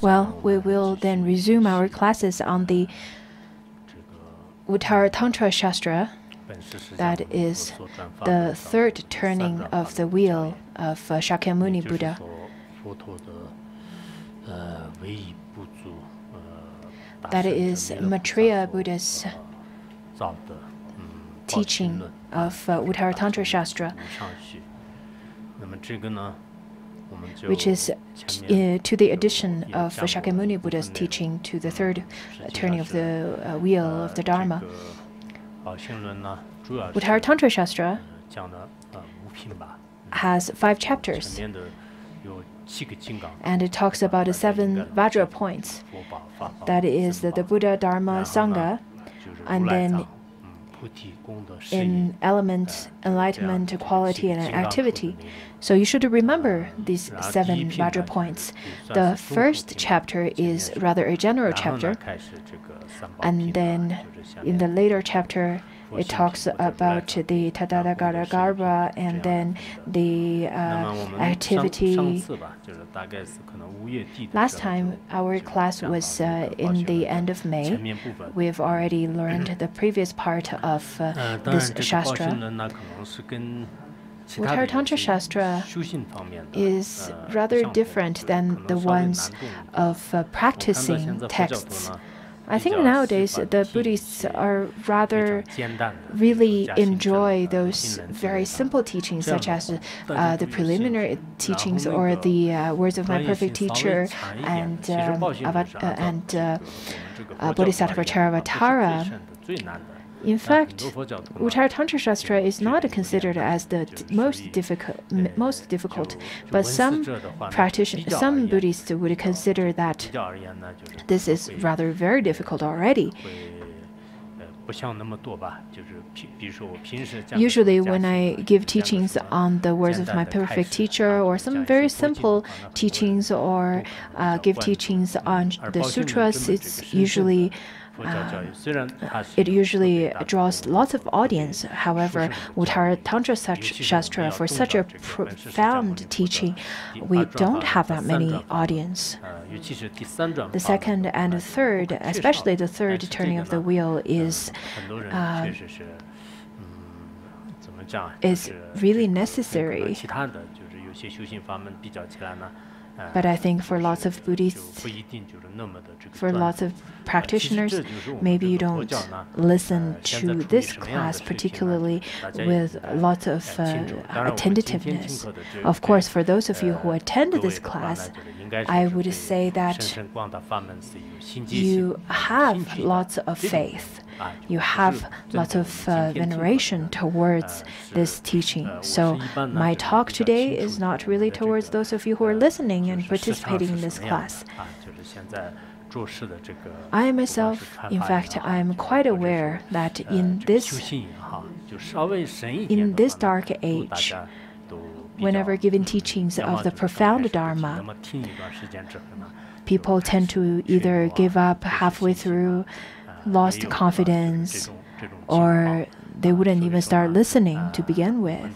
Well, we will then resume our classes on the Uttara Tantra Shastra, that is the third turning of the wheel of Shakyamuni Buddha. That is Maitreya Buddha's teaching of Uttara Tantra Shastra, which is to the addition of Shakyamuni Buddha's teaching to the third turning of the wheel of the Dharma. Uttara Tantra Shastra has 5 chapters, and it talks about the 7 Vajra points. That is the Buddha, Dharma, Sangha, and then in element, enlightenment, quality, and activity. So you should remember these 7 Vajra points. The first chapter is rather a general chapter, and then in the later chapter, it talks about the Tathagata Garbha and then the activity. Last time our class was in the end of May. We've already learned the previous part of this Shastra. Uttara Tantra Shastra is rather different than the ones of practicing texts. I think nowadays the Buddhists are rather really enjoy those very simple teachings, such as the preliminary teachings or the words of my perfect teacher and Bodhisattva Charavatara. In fact, Uttara Tantra Shastra is not considered as the most difficult, but some Buddhists would consider that this is rather very difficult already. Usually when I give teachings on the words of my perfect teacher or some very simple teachings or give teachings on the sutras, it usually draws lots of audience. However, Uttara Tantra Shastra, for such a profound teaching, we don't have that many audience. The second and the third, especially the third turning of the wheel, is really necessary. But I think for lots of Buddhists, for lots of practitioners, maybe you don't listen to this class particularly with lots of attentiveness. Of course, for those of you who attend this class, I would say that you have lots of faith. You have lots of veneration towards this teaching. So my talk today is not really towards those of you who are listening and participating in this class. I myself, in fact, I am quite aware that in this dark age, whenever giving teachings of the profound Dharma, people tend to either give up halfway through, lost confidence, or they wouldn't even start listening to begin with.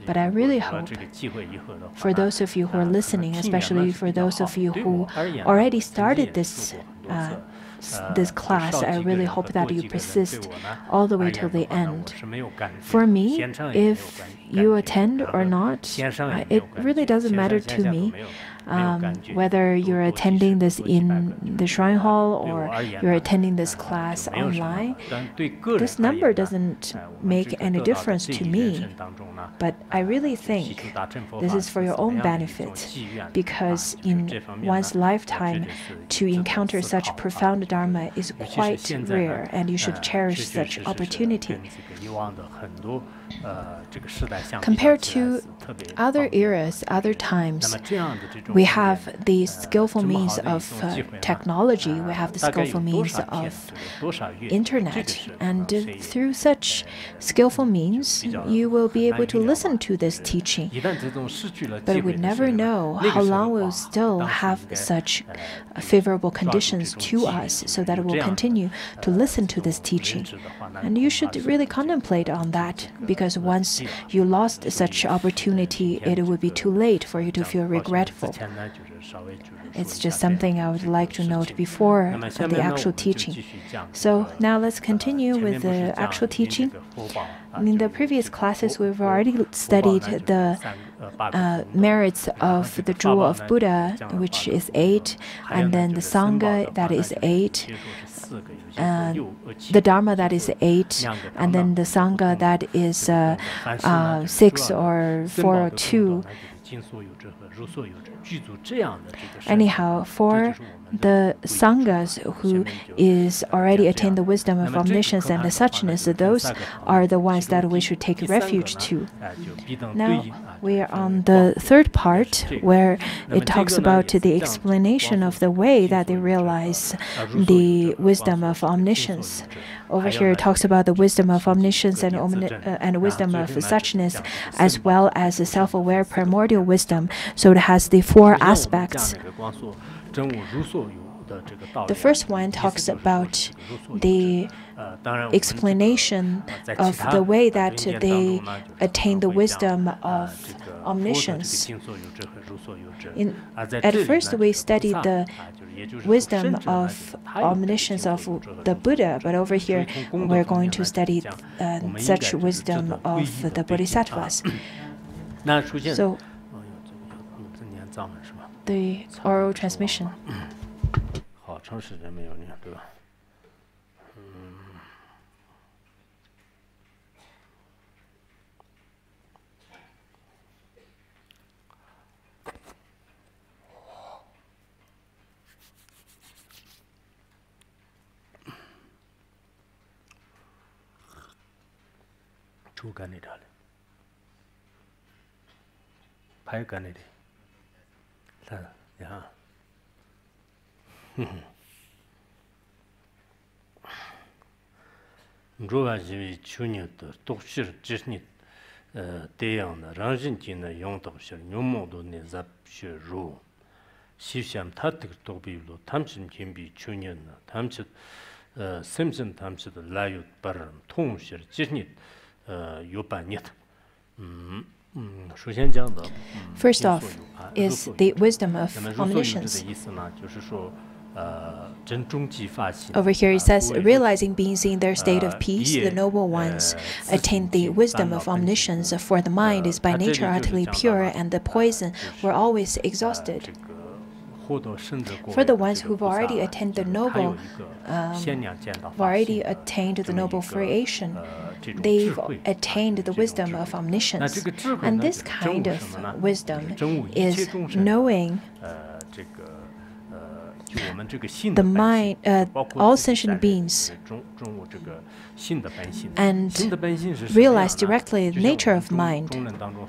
But I really hope for those of you who are listening, especially for those of you who already started this class, I really hope that you persist all the way till the end. For me, if you attend or not, it really doesn't matter to me. whether you're attending this in the shrine hall or you're attending this class online, this number doesn't make any difference to me. But I really think this is for your own benefit, because in one's lifetime, to encounter such profound Dharma is quite rare, and you should cherish such opportunity. Compared to other eras, other times, we have the skillful means of technology, we have the skillful means of internet, and through such skillful means, you will be able to listen to this teaching. But we never know how long we'll still have such favorable conditions to us, so that we'll continue to listen to this teaching. And you should really contemplate on that, because once you lost such opportunity, it would be too late for you to feel regretful. It's just something I would like to note before the actual teaching. So now let's continue with the actual teaching. In the previous classes, we've already studied the merits of the jewel of Buddha, which is 8, and then the Sangha, that is 8, the Dharma, that is 8, and then the Sangha, that is 6 or 4 or 2. Anyhow, for the Sanghas who is already attained the wisdom of omniscience and the suchness, those are the ones that we should take refuge to. Now, we are on the third part, where it talks about the explanation of the way that they realize the wisdom of omniscience. Over here, it talks about the wisdom of omniscience and wisdom of suchness, as well as the self-aware primordial wisdom. So it has the 4 aspects. The first one talks about the explanation of the way that they attain the wisdom of omniscience. At first, we studied the wisdom of omniscience of the Buddha, but over here we're going to study such wisdom of the Bodhisattvas. So, the oral transmission. First off is the wisdom of omniscience. Over here it says, realizing beings in their state of peace, the noble ones attain the wisdom of omniscience, for the mind is by nature utterly pure, and the poison were always exhausted. For the ones who've already attained the noble, creation, they've attained the wisdom of omniscience. And this kind of wisdom is knowing the mind, all sentient beings, and realize directly the nature of mind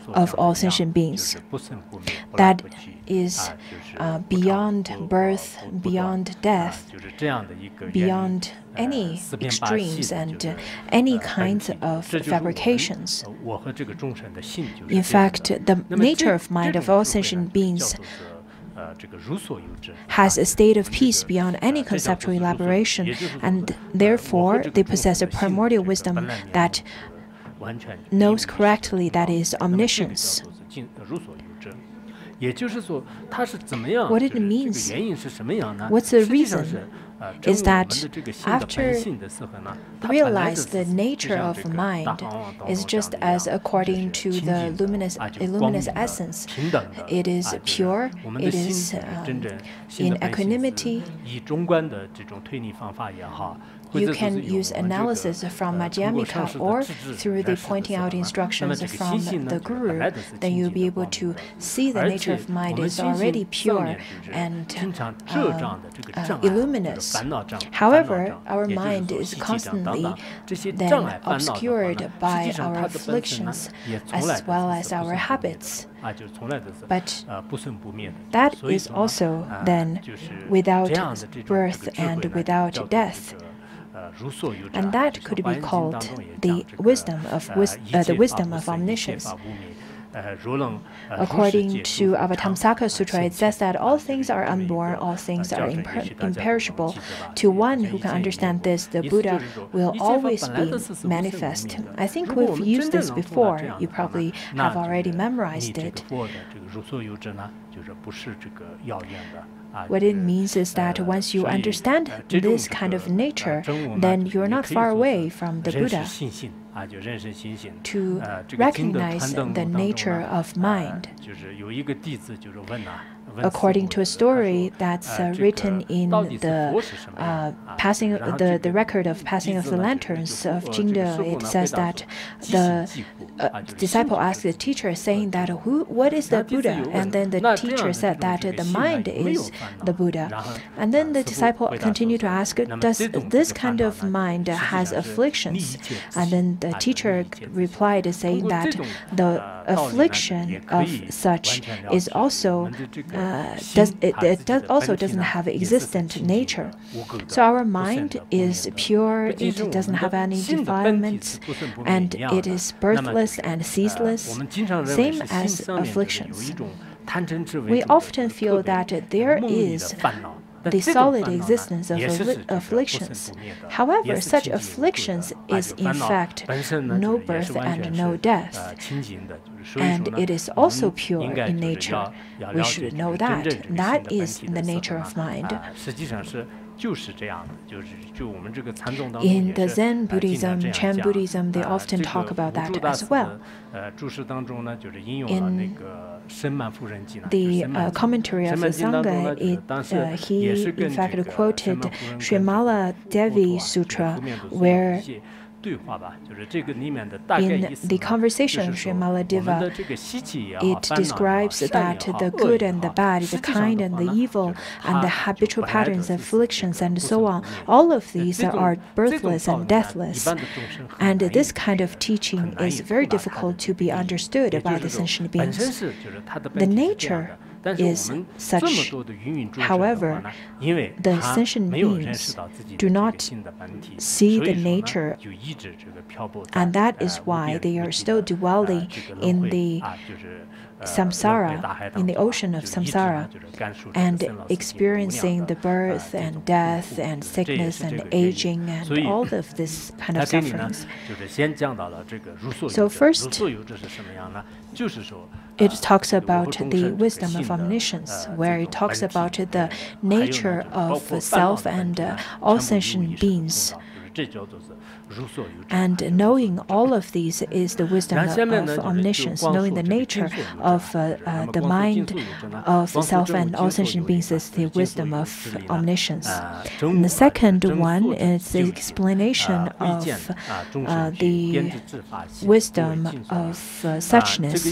of all sentient beings. That is beyond birth, beyond death, beyond any extremes and any kinds of fabrications. In fact, the nature of mind of all sentient beings has a state of peace beyond any conceptual elaboration, and therefore they possess a primordial wisdom that knows correctly, that is omniscience. What it means, what's the reason? is that after realize the nature of mind is just as according to the luminous essence. It is pure, it is in equanimity. You can use analysis from Madhyamika or through the pointing out instructions from the Guru, then you'll be able to see the nature of mind is already pure and illuminous. However, our mind is constantly then obscured by our afflictions as well as our habits. But that is also then without birth and without death. And that could be called the wisdom of omniscience. According to Avatamsaka Sutra, it says that all things are unborn, all things are imperishable. To one who can understand this, the Buddha will always be manifest. I think we've used this before. You probably have already memorized it. What it means is that once you understand this kind of nature, then you're not far away from the Buddha. To recognize the nature of mind. According to a story that's written in the record of passing of the lanterns of Jingde, it says that the disciple asked the teacher, saying that, what is the Buddha? And then the teacher said that the mind is the Buddha. And then the disciple continued to ask, does this kind of mind has afflictions? And then the teacher replied, saying that the affliction of such is also doesn't have existent nature. So our mind is pure, it doesn't have any defilements, and it is birthless and ceaseless, same as afflictions. We often feel that there is the solid existence of afflictions. However, such afflictions is in fact no birth and no death. And it is also pure in nature. We should know that. That is the nature of mind. In the Zen Buddhism, Chan Buddhism, they often talk about that as well. In the commentary of the Sangha, he in fact quoted Srimala Devi Sutra, where in the conversation of Srimala Deva, it describes that the good and the bad, the kind and the evil, and the habitual patterns, afflictions, and so on, all of these are birthless and deathless. And this kind of teaching is very difficult to be understood by the sentient beings. The nature is such. However, the sentient beings do not see the nature, and that is why they are still dwelling in the samsara, in the ocean of samsara, and experiencing the birth and death and sickness and aging and all of this kind of sufferings. So first, it talks about the wisdom of omniscience, where it talks about the nature of self and all sentient beings. And knowing all of these is the wisdom of omniscience. Knowing the nature of the mind of self and all sentient beings is the wisdom of omniscience. And the second one is the explanation of the wisdom of suchness.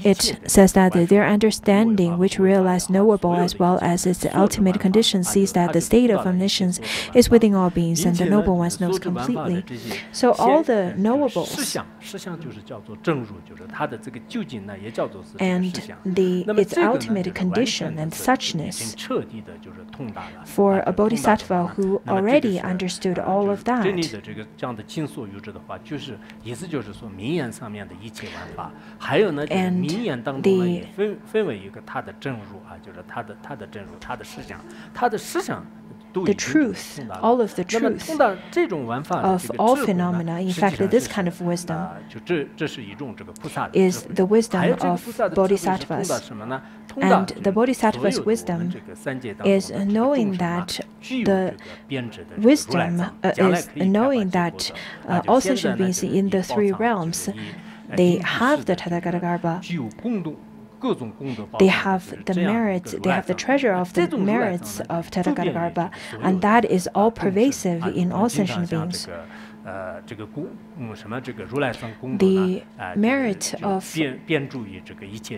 It says that their understanding, which realize knowable as well as its ultimate condition, sees that the state of omniscience is within all beings, and the noble ones knows completely. So all the knowables and its ultimate condition and suchness for a bodhisattva who already understood all of that. And the truth, all of the truth of all phenomena. In fact, this kind of wisdom is the wisdom of bodhisattvas. And the bodhisattva's wisdom is knowing that the wisdom is knowing that all sentient beings in the three realms, they have the Tathagata-garbha. They have the merits, they have the treasure of the merits of Tathagata-garbha, and that is all pervasive in all sentient beings. The merit of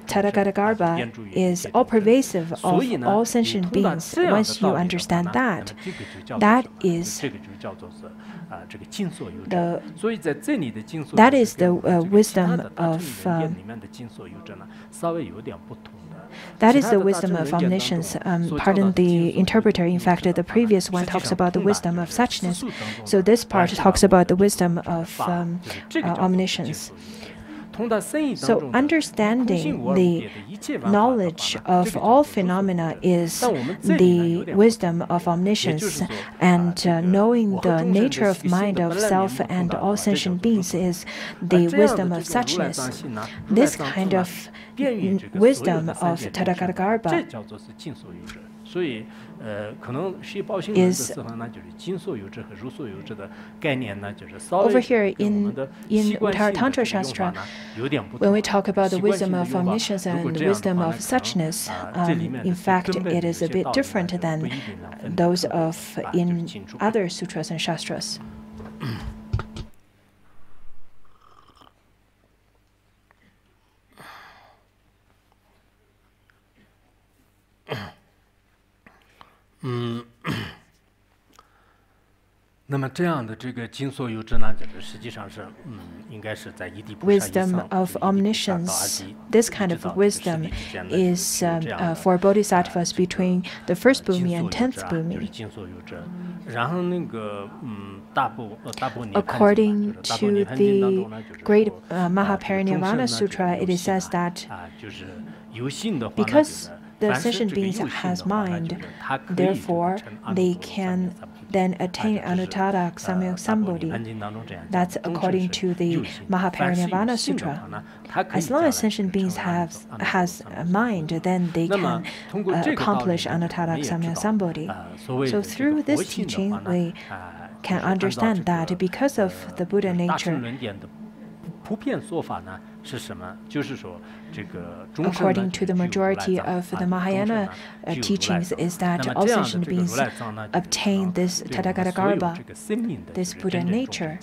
Tathagata-garbha is all pervasive of all sentient beings. Once you understand that, that is the wisdom of that is the wisdom of omniscience. Pardon the interpreter. In fact, the previous one talks about the wisdom of suchness. So this part talks about the wisdom of omniscience. So understanding the knowledge of all phenomena is the wisdom of omniscience, and knowing the nature of mind of self and all sentient beings is the wisdom of suchness. This kind of wisdom of Tathagata-garbha is over here in Uttara Tantra Shastra. When we talk about the wisdom of omniscience and the wisdom of suchness, in fact, it is a bit different than those of in other sutras and shastras. Wisdom of omniscience, this kind of wisdom is for bodhisattvas between the first bhumi and 10th bhumi. According to the great Mahaparinirvana Sutra, it is says that because the sentient beings has mind, therefore they can then attain anuttara samyak sambodhi. That's according to the Mahaparinirvana Sutra. As long as sentient beings has a mind, then they can accomplish anuttara samyak sambodhi. So through this teaching, we can understand that because of the Buddha nature, according to the majority of the Mahayana teachings, is that all sentient beings obtain this Tathagata-garbha, this Buddha nature,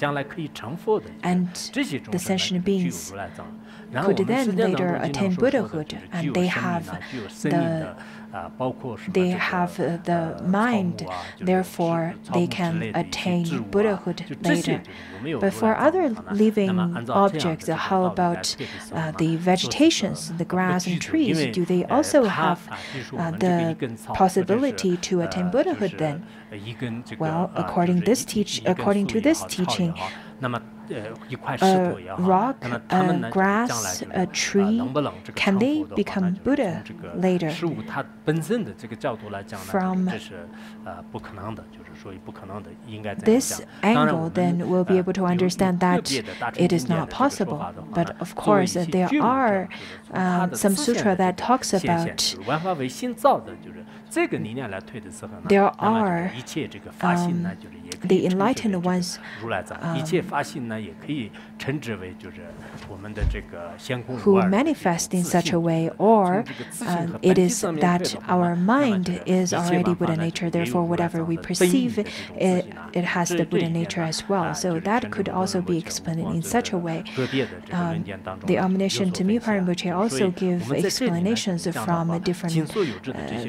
and the sentient beings could then later attain Buddhahood, and they have the mind, therefore they can attain Buddhahood later. But for other living objects, how about the vegetations, the grass and trees? Do they also have the possibility to attain Buddhahood then? Well, according to this teaching, a rock, a grass, a tree, can they become Buddha later? From this angle, then we'll be able to understand that it is not possible. But of course, there are some sutra that talks about there are the enlightened ones who manifest in such a way, or it is that our mind is already Buddha nature, therefore whatever we perceive, it has the Buddha nature as well. So that could also be explained in such a way. The omniscient Mipa Rinpoche also give explanations from different,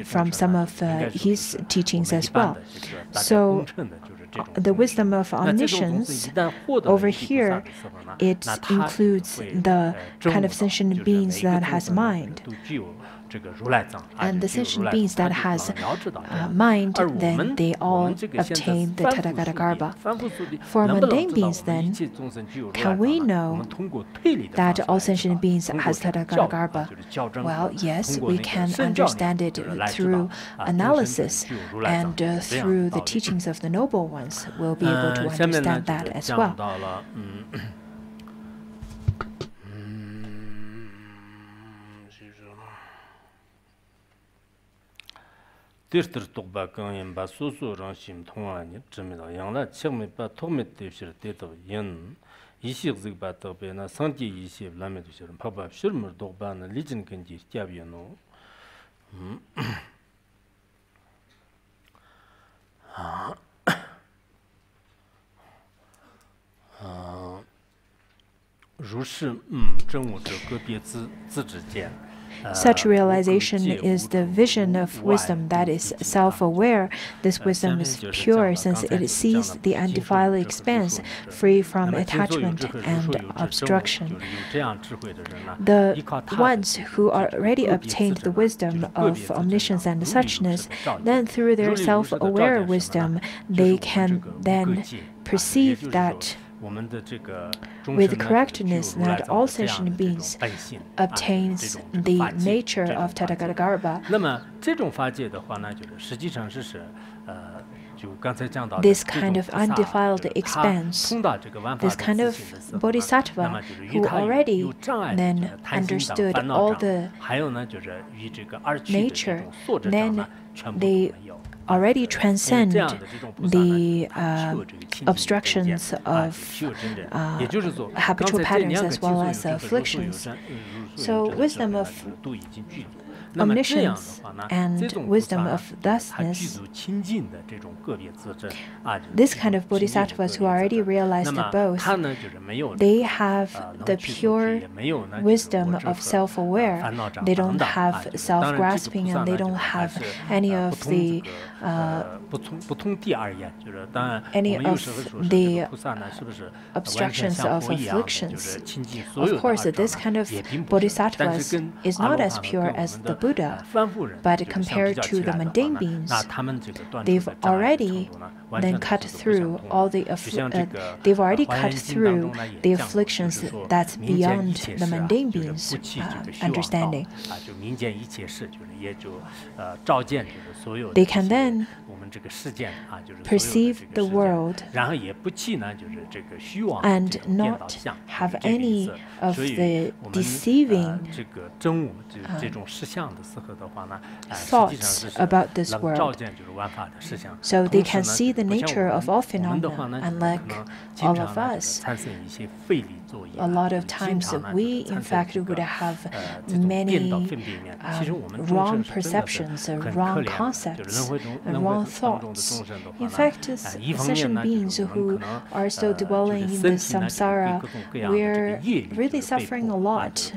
from some of his teachings as well. So the wisdom of omniscience over here, it includes the kind of sentient beings that has mind. And the sentient beings that has mind, then they all obtain the Tadagarbha. For mundane beings, then, can we know that all sentient beings has Tadagarbha? Well, yes, we can understand it through analysis, and through the teachings of the noble ones, we'll be able to understand that as well. Such realization is the vision of wisdom that is self-aware. This wisdom is pure since it sees the undefiled expanse, free from attachment and obstruction. The ones who already obtained the wisdom of omniscience and suchness, then through their self-aware wisdom, they can then perceive that with correctness that all sentient beings obtains the nature of Tadagarbha. This kind of undefiled expanse, this kind of bodhisattva who already then understood all the nature, then they already transcend the obstructions of habitual patterns as well as afflictions. So wisdom of omniscience and wisdom of thusness, this kind of bodhisattvas who already realized both, they have the pure wisdom of self-aware. They don't have self-grasping, and they don't have any of the obstructions of afflictions. Of course, this kind of bodhisattvas is not as pure as the Buddha, but compared to the mundane beings, they've already then cut through all the afflictions that's beyond the mundane beings' understanding. They can then perceive the world and not have any of the deceiving thoughts about this world. So they can see the nature of all phenomena, unlike all of us. A lot of times we, in fact, would have many wrong perceptions, wrong concepts, and wrong thoughts. In fact, sentient beings who are still dwelling in the samsara, we're really suffering a lot.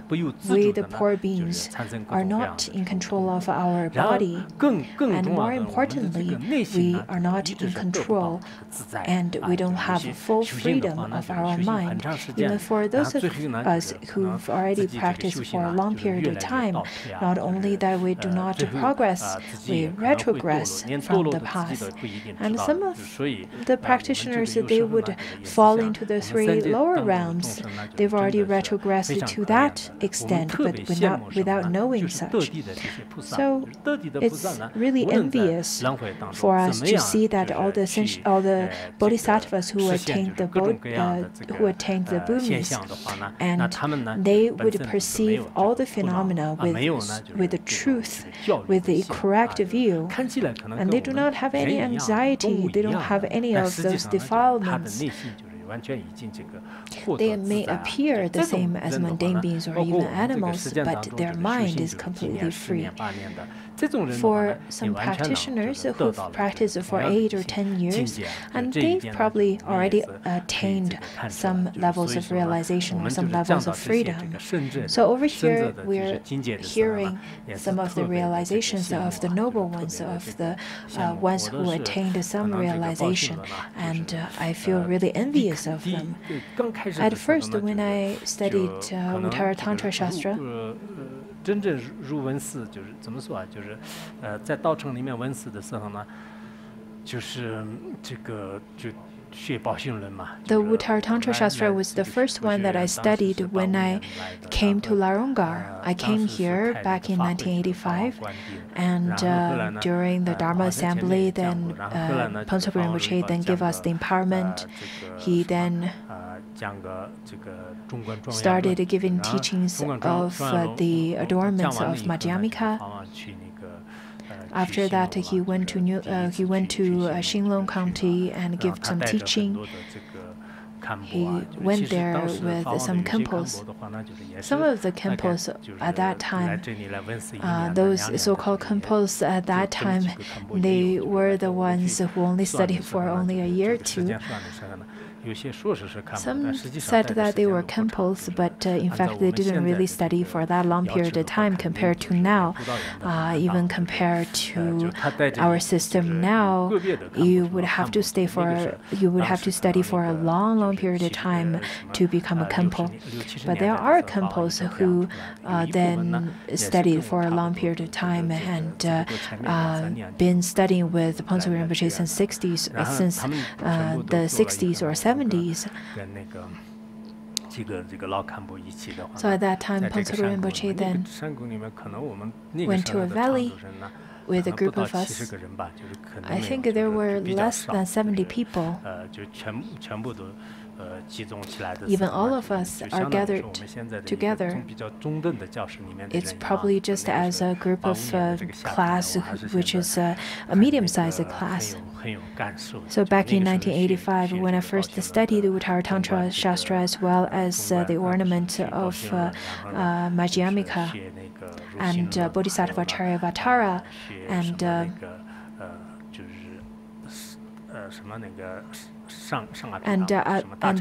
We, the poor beings, are not in control of our body, and more importantly, we are not in control, and we don't have full freedom of our mind. Even for those of us who've already practiced for a long period of time, not only that we do not progress, we retrogress from the path. And some of the practitioners, they would fall into the 3 lower realms. They've already retrogressed to that extent, but without knowing such. So it's really envious for us to see that all the bodhisattvas who attained the bhumis, and they would perceive all the phenomena with the truth, with the correct view, and they do not have any anxiety. They don't have any of those defilements. They may appear the same as mundane beings or even animals, but their mind is completely free. For some practitioners who've practiced for 8 or 10 years, and they've probably already attained some levels of realization or some levels of freedom. So over here, we're hearing some of the realizations of the noble ones, of the ones who attained some realization, and I feel really envious practice of them. At first, when I studied Uttara Tantra Shastra, 真正入文寺就是怎么说啊？就是在道场里面文寺的时候呢，就是这个就学宝性论嘛。The Uttara Tantra Shastra was the first one that I studied when I came to Larongar. I came here back in 1985, and during the Dharma Assembly, then Pansapa Rinpoche then gave us the empowerment. He then started giving teachings of the adornments of Madhyamika. After that, he went to Shinlong County and gave some teaching. He went there with some Khenpos. Some of the Khenpos at that time, those so-called Khenpos at that time, they were the ones who only studied for only a year or two. Some said that they were Khenpos, but in fact they didn't really study for that long period of time compared to now. Even compared to our system now, you would have to study for a long period of time to become a Khenpo. But there are Khenpos who then studied for a long period of time and been studying with Pansapa Rinpoche since the 60s or 70s. So at that time, Pansapa Rinpoche then went to a valley with a group of us. I think there were less than 70 people. Even all of us are gathered together. It's probably just as a group of class, which is a medium-sized class. So back in 1985, when I first studied the Uttara Tantra Shastra as well as the ornament of Madhyamika and Bodhisattva Charyavatara and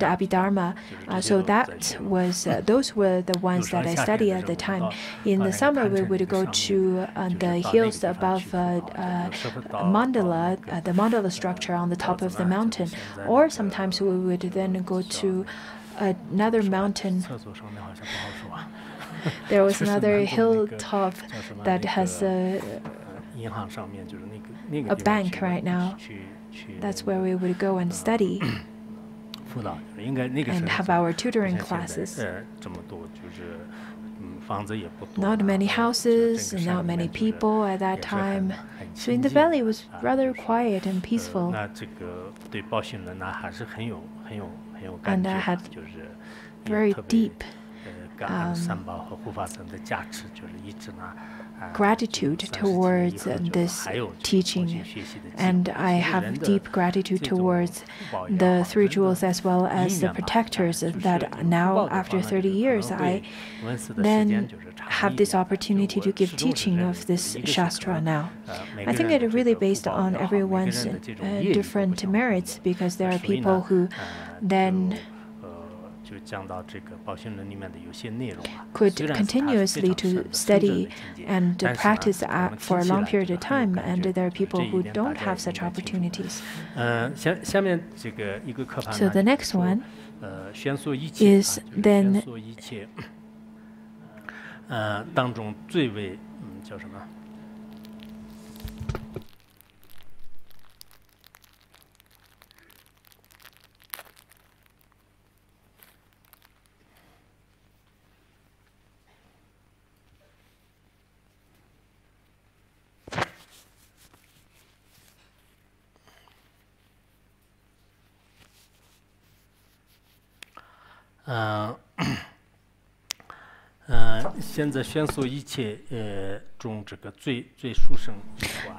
Abhidharma. So those were the ones that I studied at the time. In the summer, we would go to the hills above mandala, the mandala structure on the top of the mountain, or sometimes we would then go to another mountain. There was another hilltop that has a bank right now. That's where we would go and study and have our tutoring classes. Not many houses, not many people at that time. So in the valley, it was rather quiet and peaceful. And I had very deep gratitude towards this teaching, and I have deep gratitude towards the three jewels as well as the protectors that now, after 30 years, I then have this opportunity to give teaching of this Shastra now. I think it is really based on everyone's different merits, because there are people who then could continuously to study and practice for a long period of time, and there are people who don't have such opportunities. So the next one is then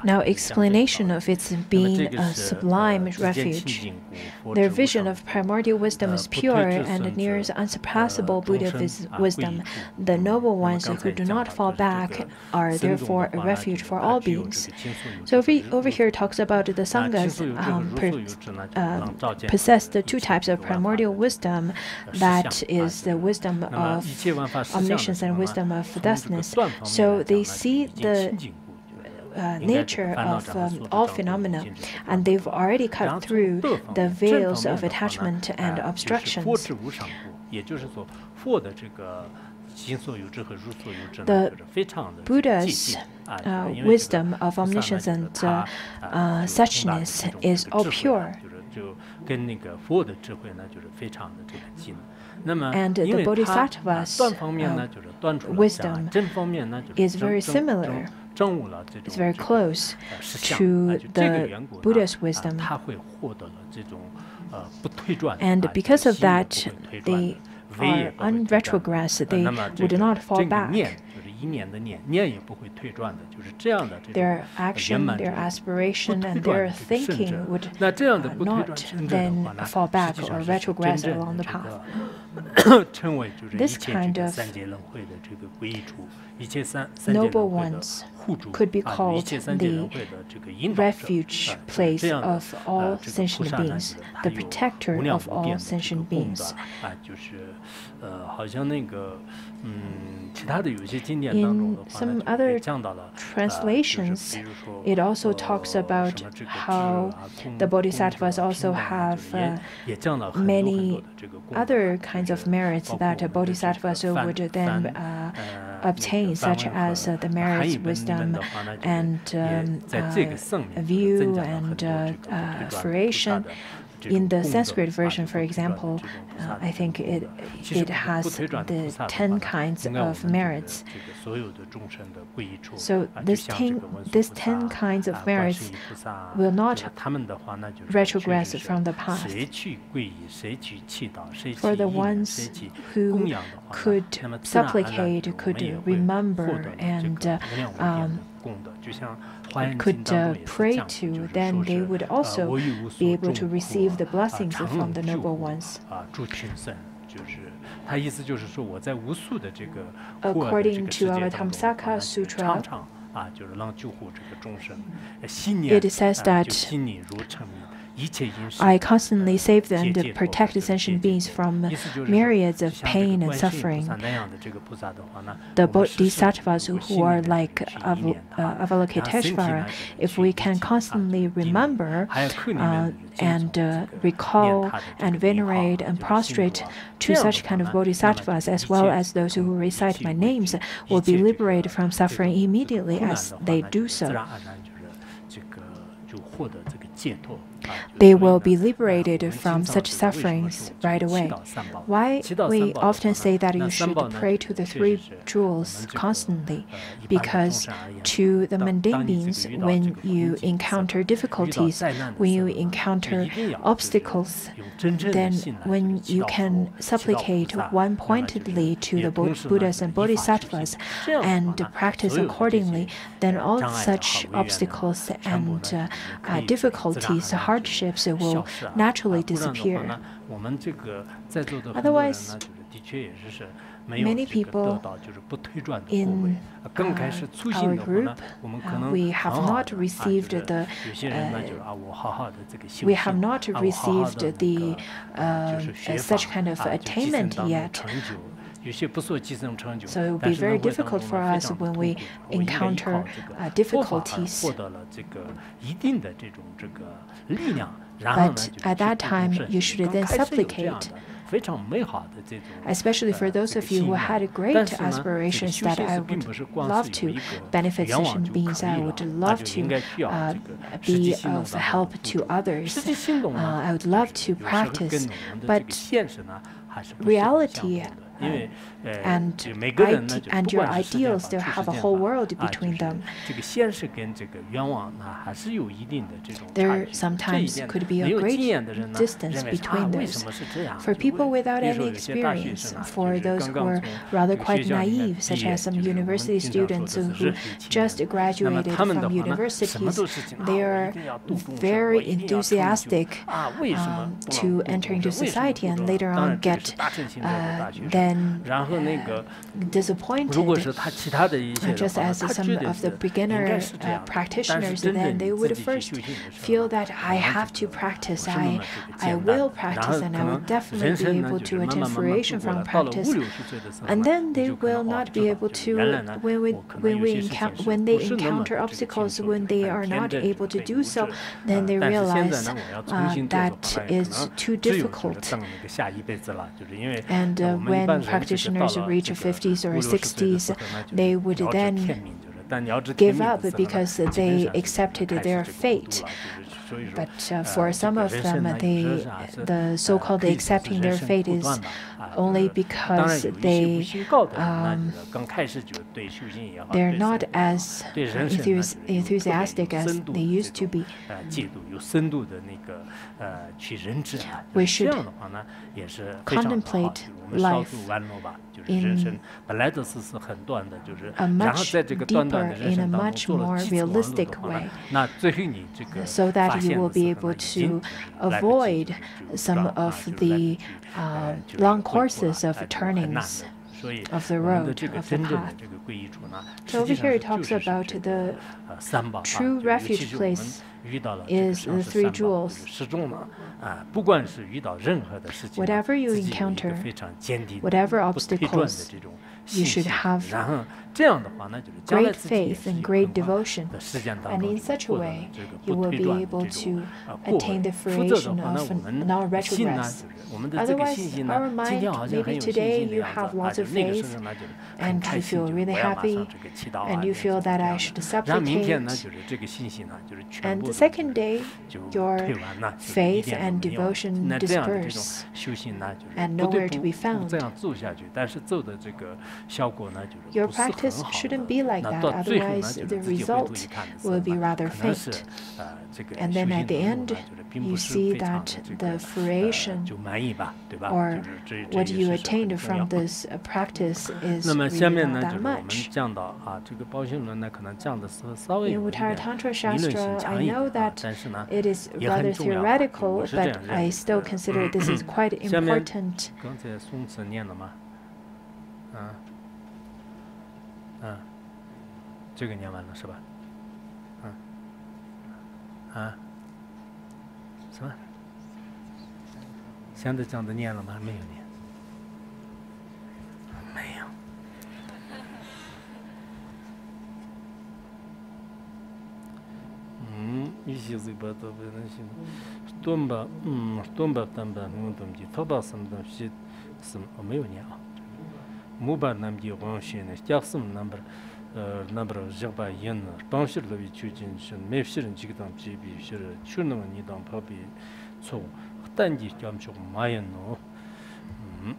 Now explanation of its being a sublime refuge. Their vision of primordial wisdom is pure and nears unsurpassable Buddha wisdom. The noble ones who do not fall back are therefore a refuge for all beings. So over here talks about the Sanghas possess the two types of primordial wisdom, that is the wisdom of omniscience and wisdom of thusness. So they see the nature of all phenomena, and they've already cut through the veils of attachment and obstructions. The Buddha's wisdom of omniscience and suchness is all pure. And the Bodhisattva's wisdom is very similar. It's very close to the Buddha's wisdom. And because of that, they are unretrogressed. They would not fall back. Their action, their aspiration, and their thinking would not then fall back or retrogress along the path. This kind of noble ones could be called the refuge place of all sentient beings, the protector of all sentient beings. In some other translations, it also talks about how the bodhisattvas also have many other kinds of merits that bodhisattvas would then obtain, such as the merits, wisdom, and view and fruition. In the Sanskrit version, for example, I think it has the 10 kinds of merits. So these 10 kinds of merits will not retrogress from the path. For the ones who could supplicate, could remember, and could pray to, then they would also be able to receive the blessings from the noble ones. According to our Tamsaka Sutra, it says that I constantly save and protect sentient beings from myriads of pain and suffering. The bodhisattvas who are like Avalokiteshvara, if we can constantly remember and recall and venerate and prostrate to such kind of bodhisattvas, as well as those who recite my names, will be liberated from suffering immediately as they do so. They will be liberated from such sufferings right away. Why we often say that you should pray to the 3 jewels constantly? Because to the mundane beings, when you encounter difficulties, when you encounter obstacles, then when you can supplicate one-pointedly to the Buddhas and Bodhisattvas and practice accordingly, then all such obstacles and difficulties, hardships will naturally disappear. Otherwise, many people in our group, we have not received the such kind of attainment yet. So it will be very difficult for us when we encounter difficulties. But at that time, you should then supplicate, especially for those of you who had great aspirations that I would love to benefit sentient beings, I would love to be of help to others, I would love to practice, but reality and your ideals still have a whole world between them. There sometimes could be a great distance between this. For people without any experience, for those who are rather quite naive, such as some university students who just graduated from universities, they are very enthusiastic to enter into society and later on get then then 然后那个 disappointed. 如果是他其他的一些的 Just 话， as 他 some 觉得 of the 是 beginner 应该是这样的，但 practitioners, 是真 then 正 they 你 would 自己去 first 修行的时候 feel 呢， that I 然后 have 这 to 个 practice, 不是那么这个 I 简单 will 然 practice, 后 and 可 I will 能 definitely 人 be 生呢 able 就是 to 慢 attain 慢慢慢 fruition 度过 from 了，到了 practice. 50、60岁的时候 And 呢， then 你 they 就可能 will not 知 be 道 able 就是原来 to, 呢， when 我可能有些事情是 they 不是那么 encounter 的这个清 obstacles, 楚， when they 很 are 天 not 真， able 很 to 无 do so, 知。 then they 但是现在 realize 呢，我要重新做的 that 话呢，可 is 能 too 只有就是 difficult. 等那个下一辈子了，就是因为 And 我们一般 when 人这个到 practitioners 了 reach 这个 50s or 50、60岁的 60s, 时候呢，就 they 是 would 遥知 then 天命，就是但遥知天 give 命 up 的时候呢， because 基本 they 上就是 accepted 开始 their 这个糊 fate. 涂了，就是所以说 But for 这 some 个 of 人生 them, 呢，有时候是 the so-called 可以说是 accepting 人 their 生 fate 不 is 断吧，啊， only 就是当然 because 有一些悟 they 性高的人呢，就是刚开始就对修行也好， they're 对 not 生活也好 as 对人生呢，就是有特别 enthusiastic 有 as 深度 they 的 used 这 to 种 be. 戒毒，有深度的那个去认知啊， We 就是这 should 样的话呢，也是非常的好， contemplate 就是我们稍 life 作玩乐吧，就是人生 in 本来的是很短的，就是 a 然后 much 在这个短短 deeper, 的人 in a 生当中 much 做了 more 几次网络的 realistic 话呢 way, 那最后你这个 so 发 that you 现 will 的 be 时候 able 呢，已经 to 就是来不及 avoid 就 some 转啊 of 就是来不 the 及就是 long 恢复了 courses of 就是很难 turnings 的。所以 of the 我们的 road, 这个 of the 真正的 path. 这个皈依处呢， So 实 over 际 here 上 it 是 talks 就是 about 这 the 个三宝啊， true 就尤其 refuge 是我们 place 遇到了这个 is 上 the 师 three 三宝，就 jewels. 是始终呢不管是遇到任何的事情呢， Whatever you 自己有一个 encounter, 非常坚定的 whatever 不退转的 obstacles, 这种 you 信 should 心， have 然后这样的话呢，就是将来 great 自己也 faith 是 and 有 great 很快 devotion. 的时间当 And 中 in 就 such a 获得了 way, 这个 you 不 will 退 be 转的 able 这种 to 过 attain 稳， the 否则的 fruition 话呢， of 我们 non-retrogress. 心呢，就是我们的这个信 Otherwise, 心呢， our 今 mind, 天好像很 maybe 有信 today 心的 you 样子 have 啊， lots 就 of 那个时 faith 候呢，就是很 and 开 you 心， feel 就是 really 我要马 happy 上这个祈祷啊， and you 这样 feel 子 that 这 I 样 should 的。然后明天呢， supplicate. 就是这个信心呢，就是全 And 部 the 的 second day, 就 your 退完了，就是一 faith 点都 and 没有了。 devotion 那这样的这种 disperse 修行呢，就是 and 不对 nowhere to be 不 found. 这样走下去，但是走的这个效果呢，就是 Your 不是很 practice 好 shouldn't 的。 be like 那 that, 到最后呢， otherwise 就 the 是自己回头 result 一看的时候 will be 呢， rather 可能是 faint. 这个 And 修 then 行 at 的 the 路 end, 呢，就是并 you 不是 see 非常 that 的这 the 个 fruition 就满意吧，对吧？ or 就是这 what 也 you 是很 attained 重要 from。this practice is 那么 really 下面 not 呢，就 that 是我们 much. 讲到啊，这个宝性论呢，可能讲的是稍微 In 有一 Uttara 点 Tantra 理论性 Shastra, 强 I 一 know 点啊， that 但是呢， it is 也很 rather 重要吧。 theoretical, 我是这 but 样认 I 为 still 的。 consider this is quite 下面 important. 刚才宋词念了吗？这个念完了是吧？什么？现在讲的念了吗？没有念，没有。一些嘴巴都不能行。东巴，东巴东巴，东西，头巴什么东西，什么没有念啊。木巴那么就往些呢，讲什么那么。那不是把烟呢，帮些了为求进去，没些人几个当批比些人，去那么你当跑比错，但你讲就马烟喏，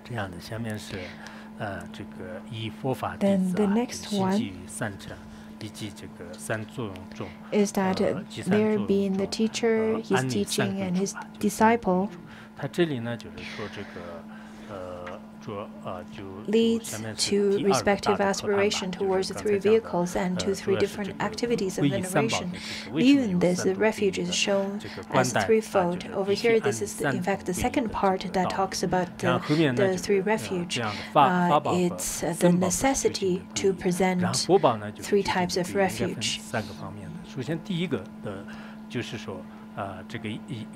这样的。下面是这个以佛法弟子啊，心基于三乘，以及这个三作用中， is that there being the teacher, his teaching, and his disciple 他这里呢，就是说这个。leads to respective aspiration towards the three vehicles and to three different activities of veneration. Viewing this, the refuge is shown as threefold. Over here, this is in fact the second part that talks about the three refuge. It's the necessity to present three types of refuge. 三个方面的。首先，第一个的，就是说。这个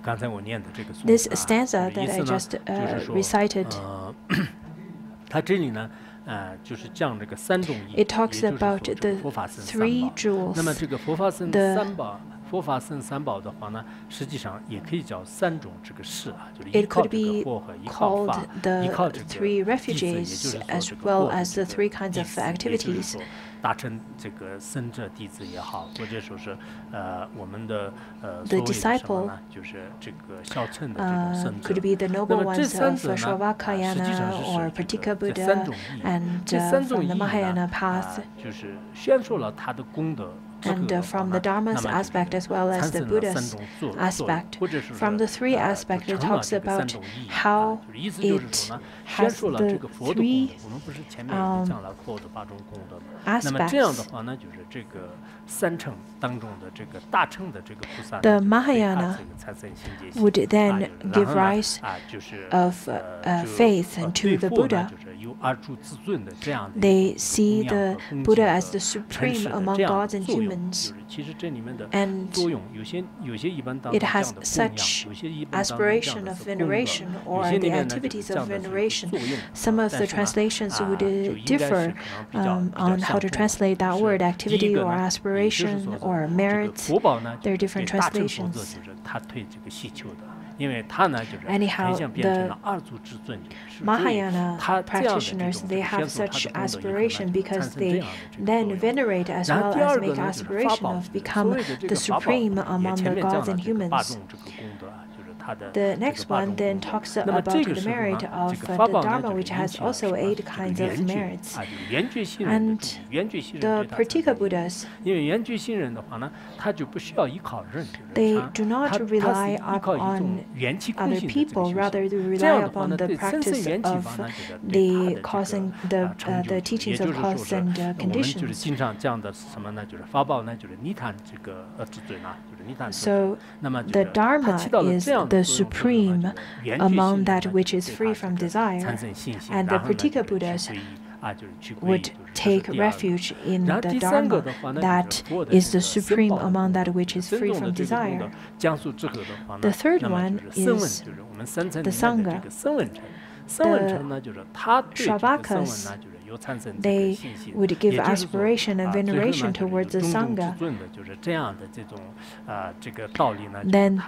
刚才我念的这个颂 This stanza that I just recited, 它这里呢，就是讲这个三种义， it talks about the 佛法僧 three 三宝。那么 jewels. 这个佛法僧三宝，佛法僧三宝的话呢，实际上也可以叫三种这个事啊，就是依 It 靠 could 这个 be 佛和依靠 called 法，依 the 靠这个 three 弟子，也 refuges 就是说 as 这个 well 佛的 as the 这 three 个 kinds 弟 of 子，也就是 activities. 说大乘这个僧者弟子也好，或者说是我们的所谓的什么呢？就是这个小乘的这种僧者。 Could be the 那 noble 么这 ones 三 of 者呢，实际上 Shravakayana 是 or 这 Pratika 个这三 Buddha 种义， and 这三种 from 义 the Mahayana 呢， path. 就是宣说了他的功德 and from the Dharma's aspect as well as the Buddha's aspect. From the three aspects, it talks about how it has the three aspects. The Mahayana would then give rise of faith to the Buddha. They see the Buddha as the supreme among gods and humans, and it has such aspiration of veneration or the activities of veneration. Some of the translations would differ on how to translate that word, activity or aspiration or merits. There are different translations. Anyhow, the Mahayana practitioners, they have such aspiration because they then venerate as well as make aspiration of become the supreme among the gods and humans. The next one then talks about the merit of the Dharma, which has also 8 kinds of merits. And the Pratika Buddhas, they do not rely upon other people, rather they rely upon the practice of the cause and the teachings of cause and conditions. So the Dharma is the supreme among that which is free from desire, and the Pratika Buddhas would take refuge in the Dharma that is the supreme among that which is free from desire. The third one is the Sangha. The Shravakas, they would give aspiration and veneration towards the Sangha. Then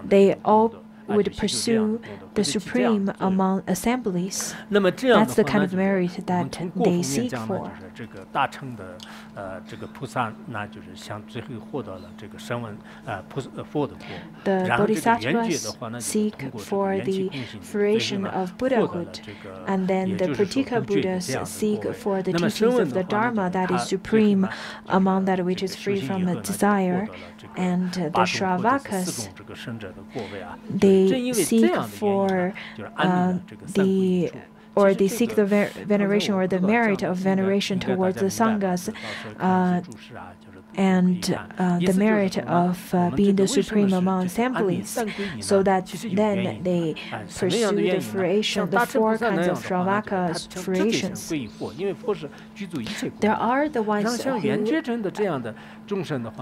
they all would pursue the supreme among assemblies. That's the kind of merit that they seek for. The Bodhisattvas seek for the fruition of Buddhahood, and then the Pratika Buddhas seek for the teachings of the Dharma that is supreme among that which is free from desire, and the Shravakas, they seek for they seek the veneration or the merit of veneration towards the Sanghas, and the merit of being the supreme among assemblies, so that then they pursue the fruition, the 4 kinds of Shravaka fruitions. There are the ones who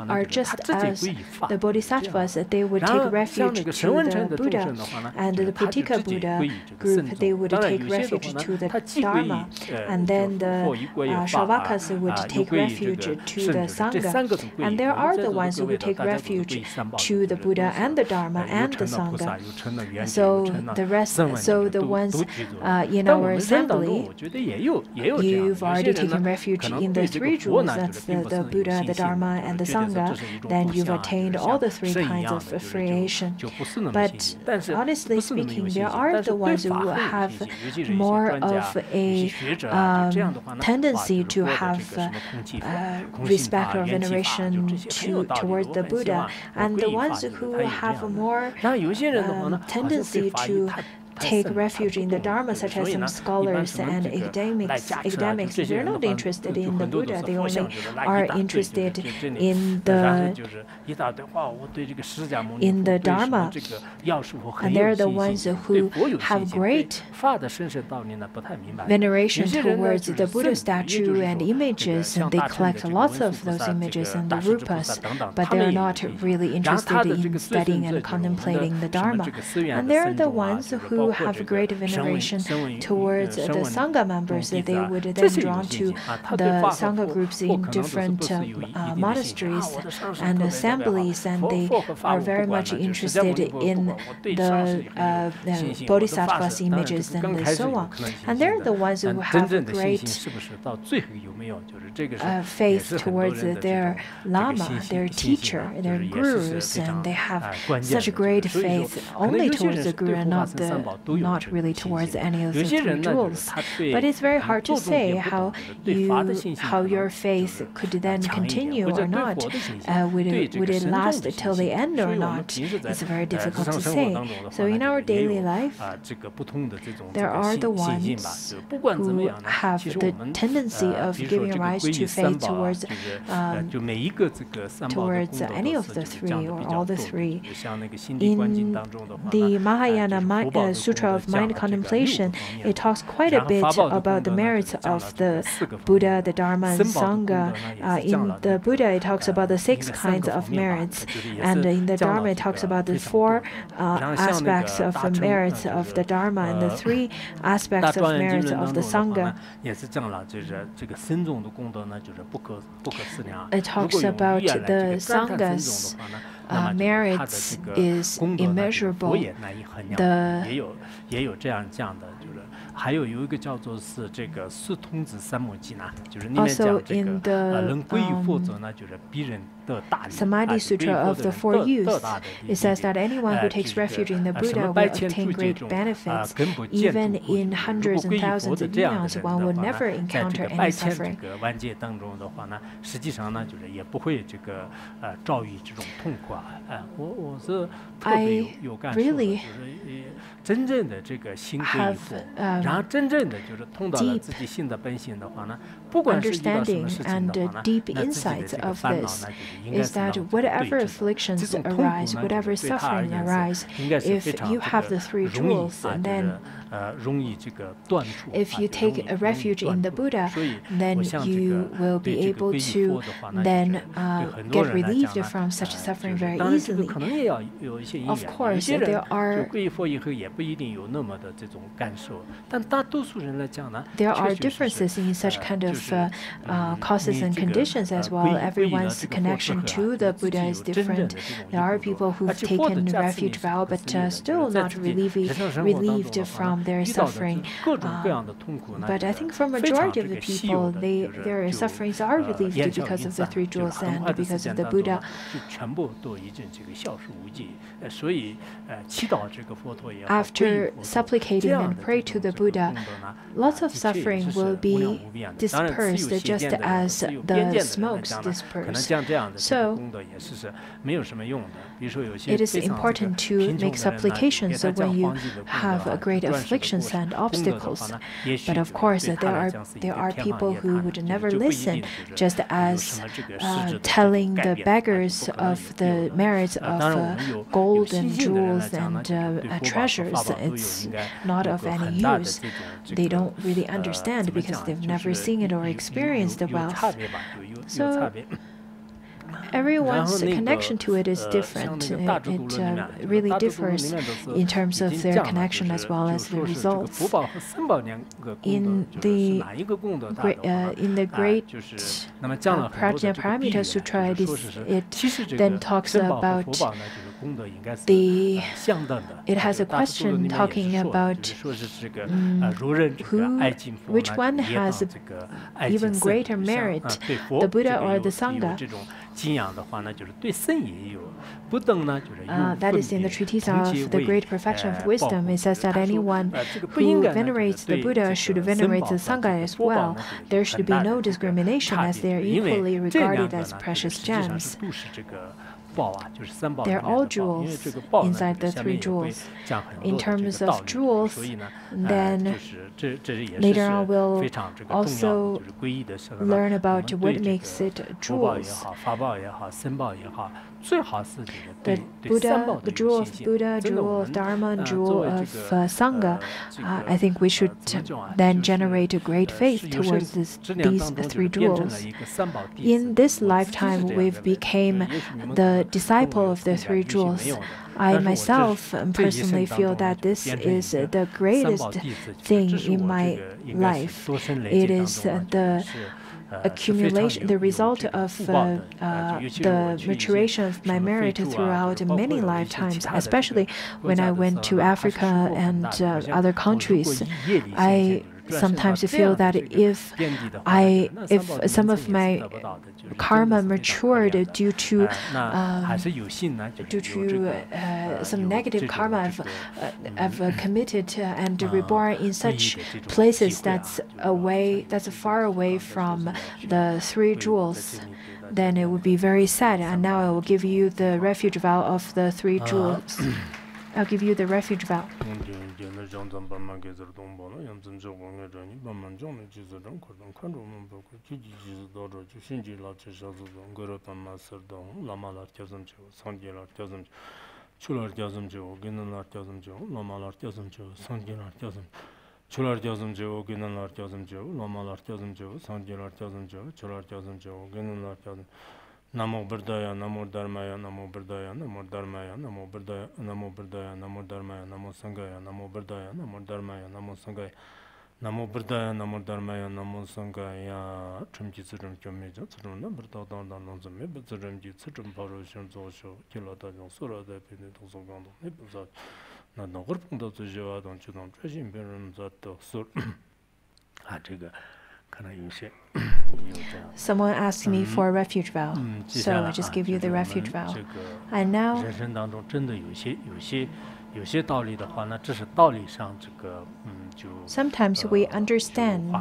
are just as the Bodhisattvas, they would take refuge to the Buddha, and the Pratika Buddha group, they would take refuge to the Dharma, and then the Shravakas would take refuge to the Sangha. And there are the ones who would take refuge to the Buddha and the Dharma and the Sangha. So the rest, so the ones in our assembly, you've already taken refuge in the 3 jewels, that's the Buddha, the Dharma, and the Sangha, then you've attained all the 3 kinds of affiliation. But honestly speaking, there are the ones who have more of a tendency to have respect or veneration towards the Buddha, and the ones who have a more tendency to take refuge in the Dharma, such as some scholars and academics, they're not interested in the Buddha, they only are interested in the Dharma. And they're the ones who have great veneration towards the Buddha statue and images, and they collect lots of those images and the rupas, but they're not really interested in studying and contemplating the Dharma. And they're the ones who have great veneration towards the Sangha members. They would then drawn to the Sangha groups in different monasteries and assemblies, and they are very much interested in the Bodhisattva's images and so on. And they're the ones who have great faith towards their Lama, their teacher, their gurus, and they have such great faith only towards the Guru and not the not really towards any of the three jewels. But it's very hard to say how your faith could then continue or not. Would it last till the end or not? It's very difficult to say. So in our daily life, there are the ones who have the tendency of giving rise to faith towards any of the three or all the three. In the Mahayana Sutra of Mind Contemplation, it talks quite a bit about the merits of the Buddha, the Dharma, and Sangha. In the Buddha, it talks about the 6 kinds of merits, and in the Dharma, it talks about the 4 aspects of the merits of the Dharma and the 3 aspects of merits of the Sangha. It talks about the Sangha's merits is immeasurable. Also in the Samadhi Sutra of the 4 youths, it says that anyone who takes refuge in the Buddha will obtain great benefits. Even in hundreds and thousands of eons, one will never encounter any suffering. I really have deep understanding and deep insights of this, is that whatever afflictions arise, whatever suffering arise, if you have the 3 jewels, then if you take a refuge in the Buddha, then you will be able to then get relieved from such suffering very easily. Of course, there are differences in such kind of causes and conditions as well. Everyone's connection to the Buddha is different. There are people who've taken refuge vow but still not relieved from their suffering. But I think for majority of the people, their sufferings are relieved because of the 3 jewels and because of the Buddha. After supplicating and pray to the Buddha, lots of suffering will be dispersed just as the smokes disperse. So it is important to make supplications when you have great afflictions and obstacles. But of course, there are people who would never listen, just as telling the beggars of the merits of gold and jewels and treasures. It's not of any use. They don't really understand because they've never seen it or experienced the wealth. So everyone's connection to it is different. It really differs in terms of their connection as well as the results. In the great Prajnaparamita Sutra, it then talks about it has a question talking about which one has even greater merit, the Buddha or the Sangha. That is in the treatise of the Great Perfection of Wisdom. It says that anyone who venerates the Buddha should venerate the Sangha as well. There should be no discrimination as they are equally regarded as precious gems. They're all jewels inside the 3 jewels. In terms of jewels, then later on we'll also learn about what makes it jewels. The Buddha, the jewel of Buddha, jewel of Dharma, and jewel of Sangha. I think we should then generate a great faith towards these 3 jewels. In this lifetime, we've become the disciple of the 3 jewels. I myself personally feel that this is the greatest thing in my life. It is the accumulation, the result of the maturation of my merit throughout many lifetimes, especially when I went to Africa and other countries. I sometimes feel that if some of my karma matured due to some negative karma I've committed and reborn in such places that's far away from the three jewels, then it would be very sad. And now I will give you the refuge vow of the three jewels. I'll give you the refuge vow. Namo Burdaya, Namo Dharmaya, Namo Burdaya, Namo Dharmaya, Namo Burdaya, Namo Burdaya, Namo Dharmaya, Namo Sangaya, Namo Burdaya, Namo Dharmaya, Namo Sangaya, Namo Burdaya, Namo Dharmaya, Namo Sangaya, Chumji Tsurum Chomeja, Tsurum number Tatan, Nanzame, but Tsurumji, Tsurum Paroshan Zosho, Kilata, Sura, the Pinito Sogando, Nipuzat, Nano Gurpunda to Java, don't you know, Treasure Baron Zato Sur. Someone asked me for a refuge vow, so I just give you the refuge vow. And now, sometimes we understand.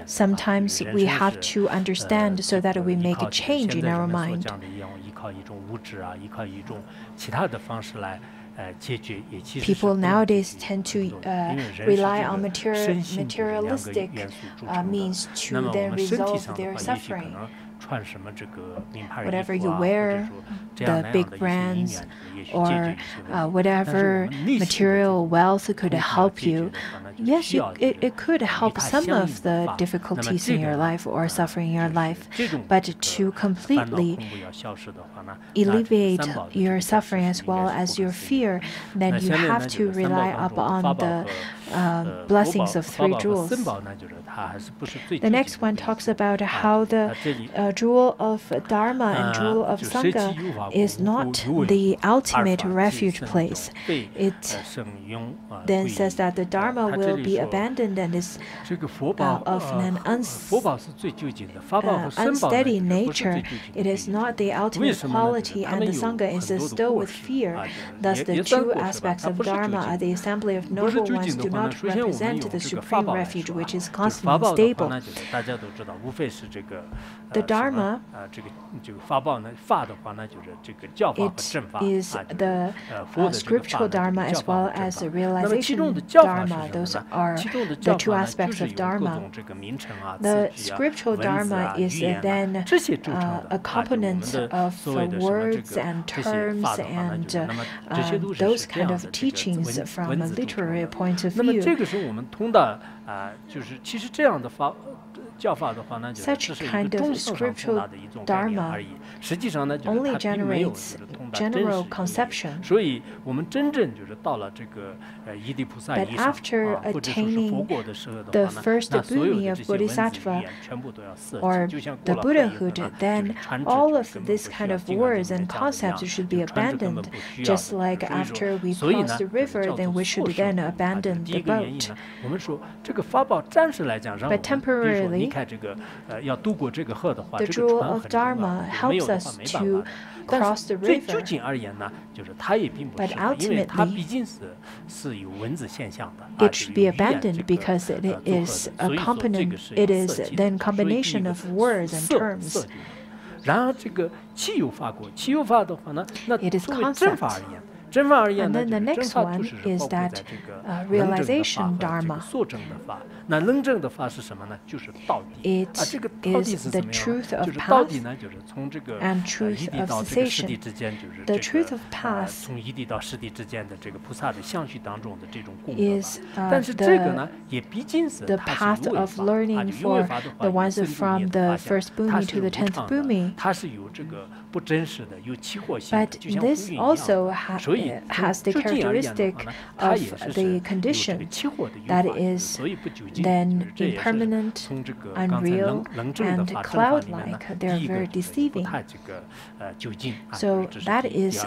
Sometimes we have to understand so that we make a change in our mind. People nowadays tend to rely on materialistic means to then resolve their suffering. Whatever you wear, the big brands, or whatever material wealth could help you. Yes, it could help some of the difficulties in your life or suffering in your life, but to completely alleviate your suffering as well as your fear, then you have to rely upon the blessings of three jewels. The next one talks about how the jewel of Dharma and jewel of Sangha is not the ultimate refuge place. It then says that the Dharma will be abandoned and is of an unsteady nature. It is not the ultimate quality, and the Sangha is still with fear. Thus, the two aspects of Dharma are the assembly of noble ones do not represent the supreme refuge, which is constant and stable. The Dharma, it is the scriptural Dharma as well as the realization Dharma. Those are the two aspects of Dharma. The scriptural Dharma is then a component of words and terms and those kind of teachings from a literary point of view. Such kind of scriptural Dharma only generates general conception. But after attaining the first bhumi of Bodhisattva or the Buddhahood, then all of this kind of words and concepts should be abandoned. Just like after we cross the river, then we should then abandon the boat. But temporarily, the jewel of Dharma helps us to cross the river. But ultimately, it should be abandoned because it is a component. It is then combination of words and terms. It is concept. And then the next one is that realization Dharma. It is the truth of path and truth of cessation. The truth of path is the path of learning for the ones from the first bhumi to the 10th bhumi. But this also has the characteristic of the condition that is then impermanent, unreal, and cloud-like. They are very deceiving. So that is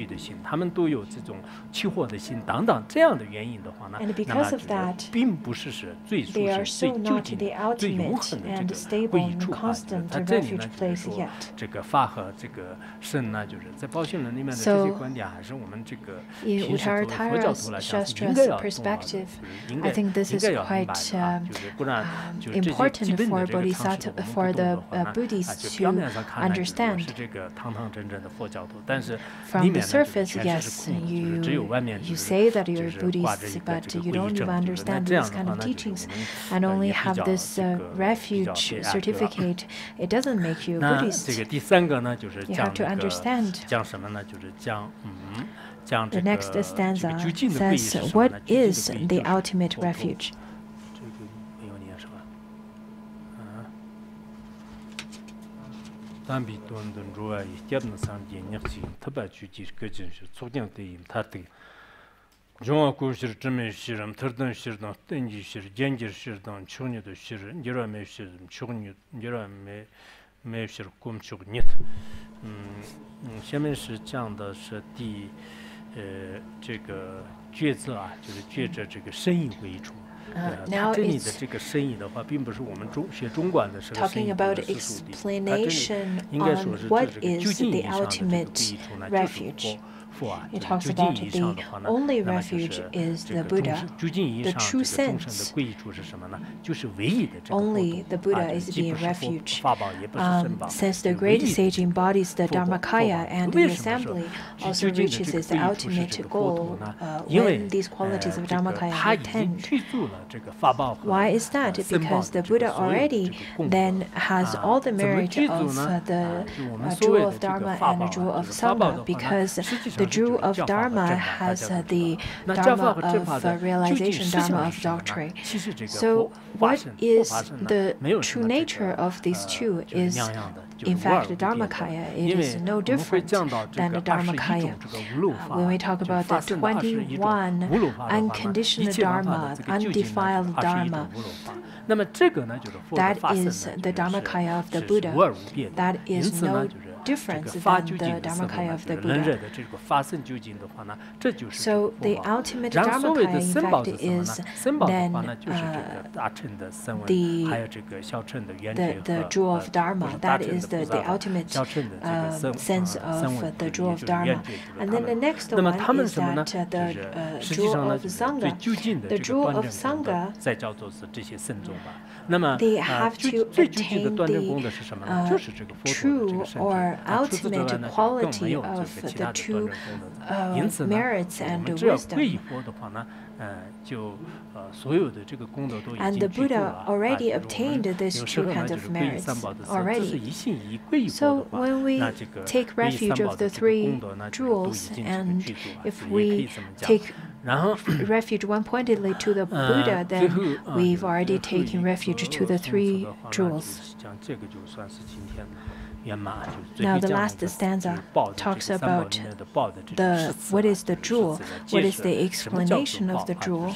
惧的心，他们都有这种期货的心等等这样的原因的话呢，那么就是并不是最舒适、最究竟、最永恒的这个归依处啊。它这里呢就是说，这个法和这个圣呢，就是在宝性论里面的这些观点，还是我们这个平时作为佛教徒来讲是应该要懂啊，就是应该要明白啊，就是不然就这些基本的这个常识我们不懂的话呢，就表面上看呢，就是我是这个堂堂正正的佛教徒，但是里面呢就是全是空，就是只有外面就是挂着一个这个皈依证，那这样的话呢，就是我们也比较这个refuge certificate. It doesn't make you a 那 Buddhist. 这个第三个呢，就是 You 讲 have to 这个 understand. 讲什么呢？就是讲讲 The 这个 next stanza 究竟的皈依是 says, 什么 "What 呢？究竟的 is 皈依 the 就是 ultimate 佛陀 refuge?" 这个没有念是吧？单比端端如外，接那三点热情，特别具体个真是促进对应他的。중화 고시를 점에 시름 터던 시르던 땡지 시르 젠지 시르던 초니도 시르 니라메 시르 초니 니라메 메 시르 꼼축 니下面是讲的是这个觉字啊，就是觉着这个深意为主。它这里的这个深意的话，并不是我们学中观的时候深意的世俗的，它这里应该说是这个究竟意义上的这个皈依处呢，就是It talks about the only refuge is the Buddha. The true sense, only the Buddha is the refuge. Since the great sage embodies the Dharmakaya and the assembly also reaches its ultimate goal when these qualities of Dharmakaya are attained. Why is that? Because the Buddha already then has all the merit of the jewel of Dharma and the jewel of Sangha, because the jewel of Dharma has the Dharma of realization, Dharma of doctrine. So what is the true nature of these two is, in fact, the Dharmakaya. It is no different than the Dharmakaya. When we talk about the 21 unconditioned Dharma, undefiled Dharma, that is the Dharmakaya of the Buddha. That is no difference than the Dharmakaya of the Buddha. So the ultimate Dharmakaya, in fact, is then the jewel of Dharma. That is the ultimate sense of the jewel of Dharma. And then the next one is that the jewel of Sangha. The jewel of Sangha, they have to attain the true or ultimate quality of the two merits and wisdom. And the Buddha already obtained these two kinds of merits already. So when we take refuge of the three jewels, and if we take refuge one-pointedly to the Buddha, then we've already taken refuge to the three jewels. Now the last stanza talks about what is the jewel, what is the explanation of the jewel.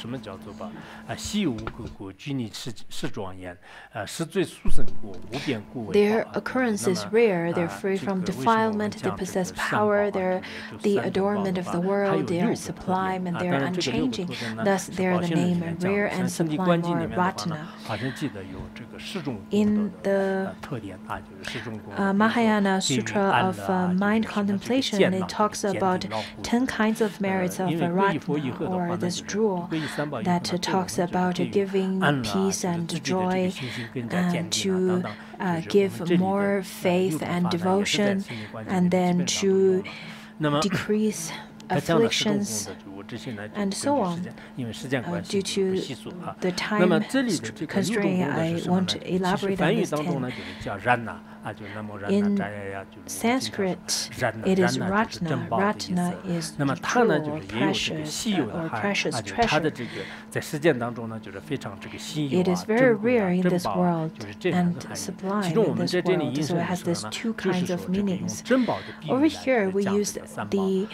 Their occurrence is rare, they're free from defilement, they possess power, they're the adornment of the world, they are sublime and they are unchanging. Thus they are the name rare and sublime or Ratna. In the Mahayana Sutra of Mind Contemplation, it talks about 10 kinds of merits of Ratna, or this jewel, that talks about giving peace and joy, and to give more faith and devotion, and then to decrease afflictions, and so on. Due to the time constraint, I won't elaborate on this 10. In Sanskrit, it is Ratna. Ratna is jewel or precious treasure. It is very rare in this world and sublime in this world, so it has these two kinds of meanings. Over here, we use the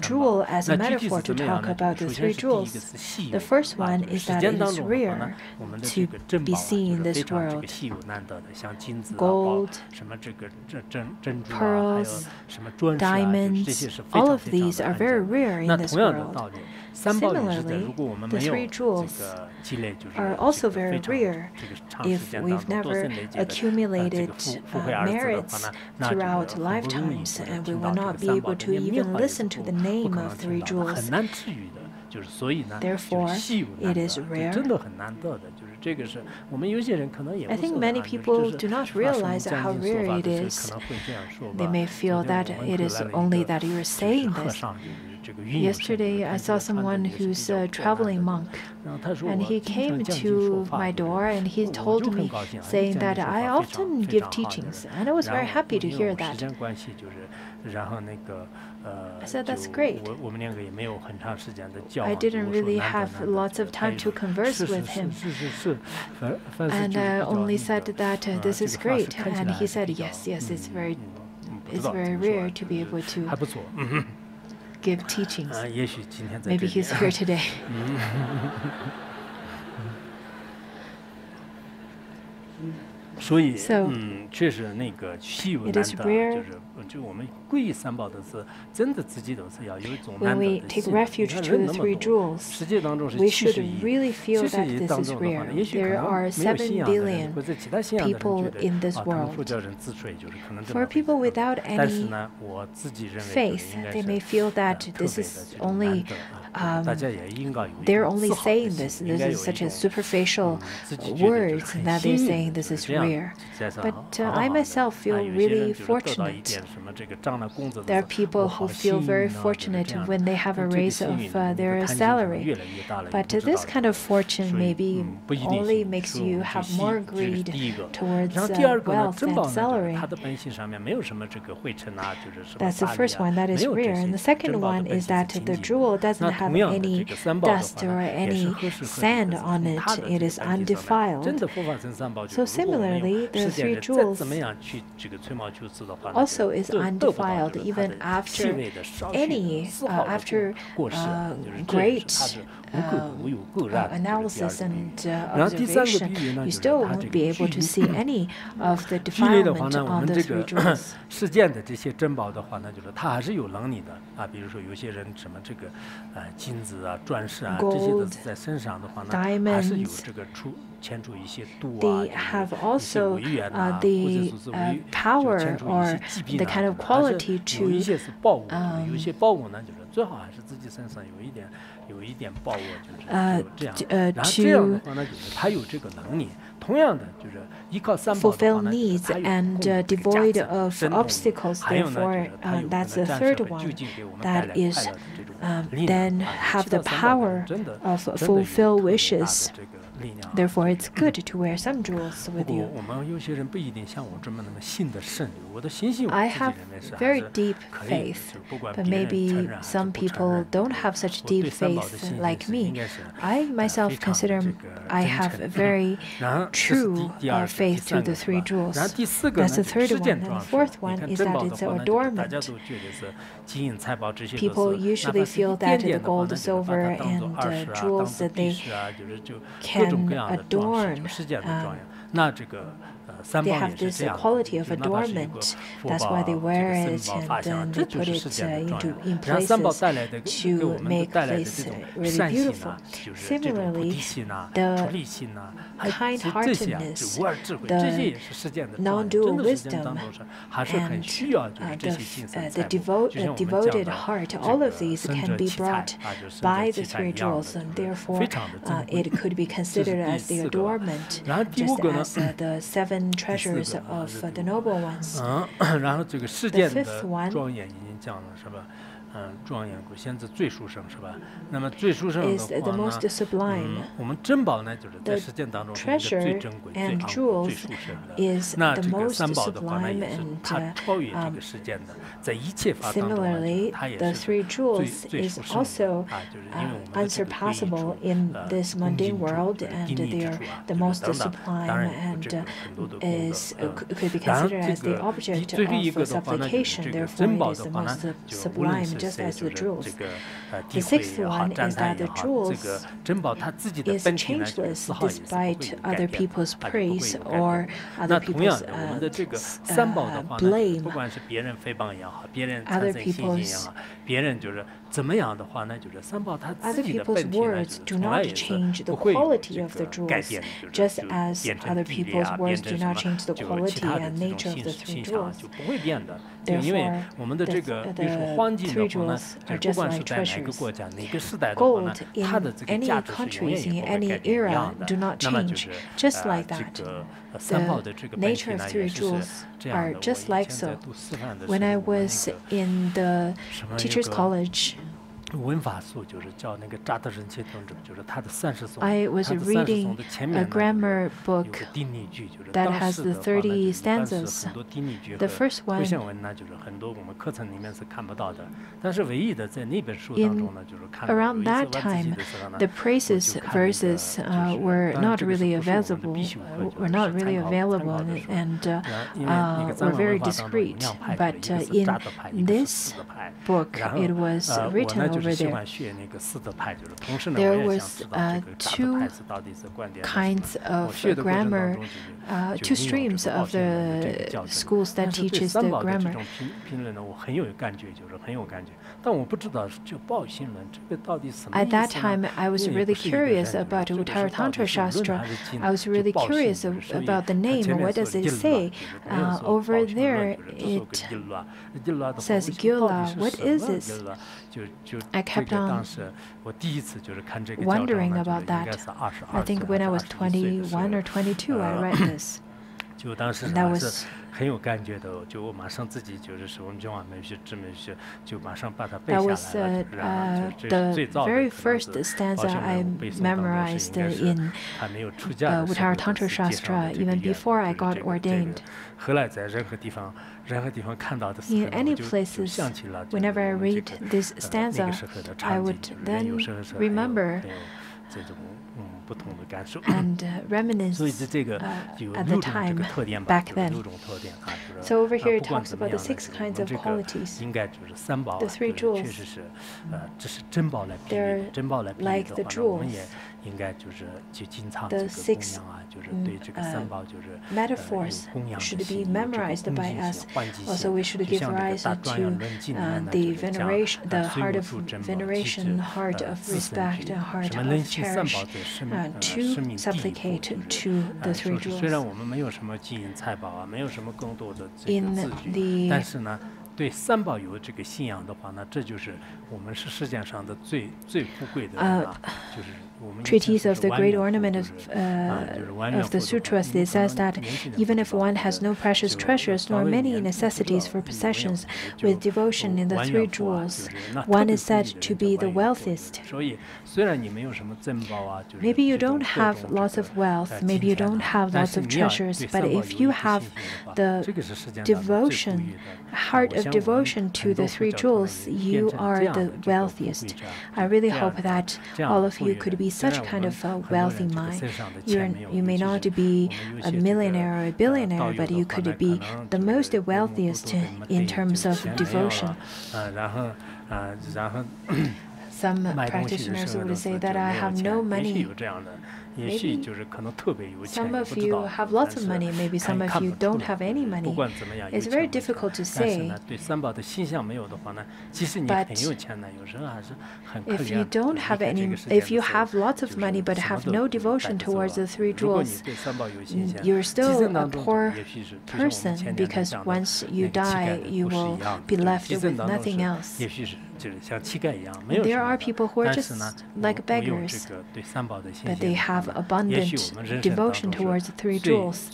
jewel as a metaphor to talk about the three jewels. The first one is that it is rare to be seen in this world. Gold, pearls, diamonds, all of these are very rare in this world. Similarly, the three jewels are also very rare if we've never accumulated merits throughout lifetimes, and we will not be able to even listen to the name of three jewels. Therefore, it is rare. I think many people do not realize how rare it is. They may feel that it is only that you are saying this. Yesterday, I saw someone who's a traveling monk, and he came to my door and he told me, saying that I often give teachings, and I was very happy to hear that. I said, that's great. I didn't really have lots of time to converse with him. And I only said that this is great. And he said, yes, it's very rare to be able to give teachings. Maybe he's here today. So, it is rare when we take refuge to the three jewels, we should really feel that this is rare. There are 7 billion people in this world. For people without any faith, they may feel that this is only they're only saying this. This is such a superficial words that they're saying this is rare. But I myself feel really fortunate. There are people who feel very fortunate when they have a raise of their salary. But this kind of fortune maybe only makes you have more greed towards wealth and salary. That's the first one, that is rare. And the second one is that the jewel doesn't have any dust or any sand on it. It is undefiled. So similarly, the three jewels also is undefiled even after great analysis and observation. You still won't be able to see any of the defilement on the three jewels. Gold, diamonds, they have also the power or the kind of quality to fulfill needs and devoid of obstacles. Therefore, that's the third one. That is, then have the power of fulfill wishes. Therefore, it's good to wear some jewels with you. I have very deep faith, but maybe some people don't have such deep faith like me. I myself consider I have very true faith to the three jewels. That's the third one. And the fourth one is that it's an adornment. People usually feel that the gold, silver, and jewels that they can adorn. They have this quality of adornment. That's why they wear it and then they put it in places to make place really beautiful. Similarly, the kind-heartedness, the non-dual wisdom, and the devoted heart, all of these can be brought by the three jewels, and therefore it could be considered as the adornment, just as the 7 treasures of the noble ones. The fifth one is the most sublime. The treasure and jewels is the most sublime, and similarly, the three jewels is also unsurpassable in this mundane world, and they are the most sublime and could be considered as the object of supplication. Therefore, it is the most sublime. just as the jewels. The sixth one is that the jewels is changeless despite other people's praise or other people's blame. Other people's words do not change the quality of the jewels, just as other people's words do not change the quality and nature of the three jewels. Therefore, the three jewels are just like treasures. Gold in any countries, in any era, do not change. Just like that, the nature of three jewels are just like so. When I was in the teacher's college, I was reading a grammar book that has the 30 stanzas. The first one, around that time, the praises verses were not really available, and were very discreet. But in this book, it was written over there. There was two kinds of grammar, two streams of the schools that teaches the grammar. At that time, I was really curious about Uttara Tantra Shastra. I was really curious about the name. What does it say? Over there, it says Gyula. What is this? I kept on wondering about that. I think when I was 21 or 22, I read this. And that was the very first stanza I memorized in Uttara Tantra Shastra, even before I got ordained. In any places, whenever I read this stanza, I would then remember and reminisce at the time back then. So over here it talks about the 6 kinds of qualities. The 3 jewels, they're like the jewels. The 6 metaphors should be memorized by us. Also, we should give rise to the veneration, the heart of veneration, heart of respect, and heart of cherish, to supplicate to the 3 jewels. In the treatise of the Great Ornament of the Sutras, it says that even if one has no precious treasures nor many necessities for possessions, with devotion in the 3 jewels, one is said to be the wealthiest. Maybe you don't have lots of wealth, maybe you don't have lots of treasures, but if you have the devotion, heart of devotion to the 3 jewels, you are the wealthiest. I really hope that all of you could be such kind of a wealthy mind. You may not be a millionaire or a billionaire, but you could be the most wealthiest in terms of devotion. Some practitioners would say that I have no money. Maybe some of you have lots of money, maybe some of you don't have any money. It's very difficult to say. But if you don't have any, if you have lots of money but have no devotion towards the 3 jewels, you're still a poor person, because once you die, you will be left with nothing else. There are people who are just like beggars, but they have abundant devotion towards the 3 jewels.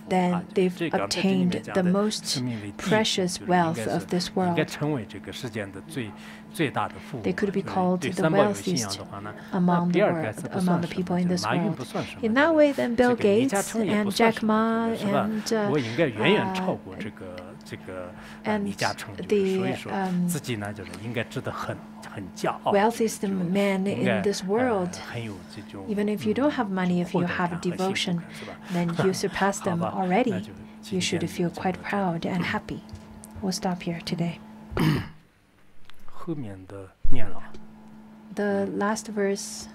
Then they've obtained the most precious wealth of this world. They could be called the wealthiest among the world, among the people in this world. In that way, then Bill Gates and Jack Ma and the wealthiest man in this world, even if you don't have money, if you have devotion, then you surpass them already. You should feel quite proud and happy. We'll stop here today. 后面的念了。The last verse.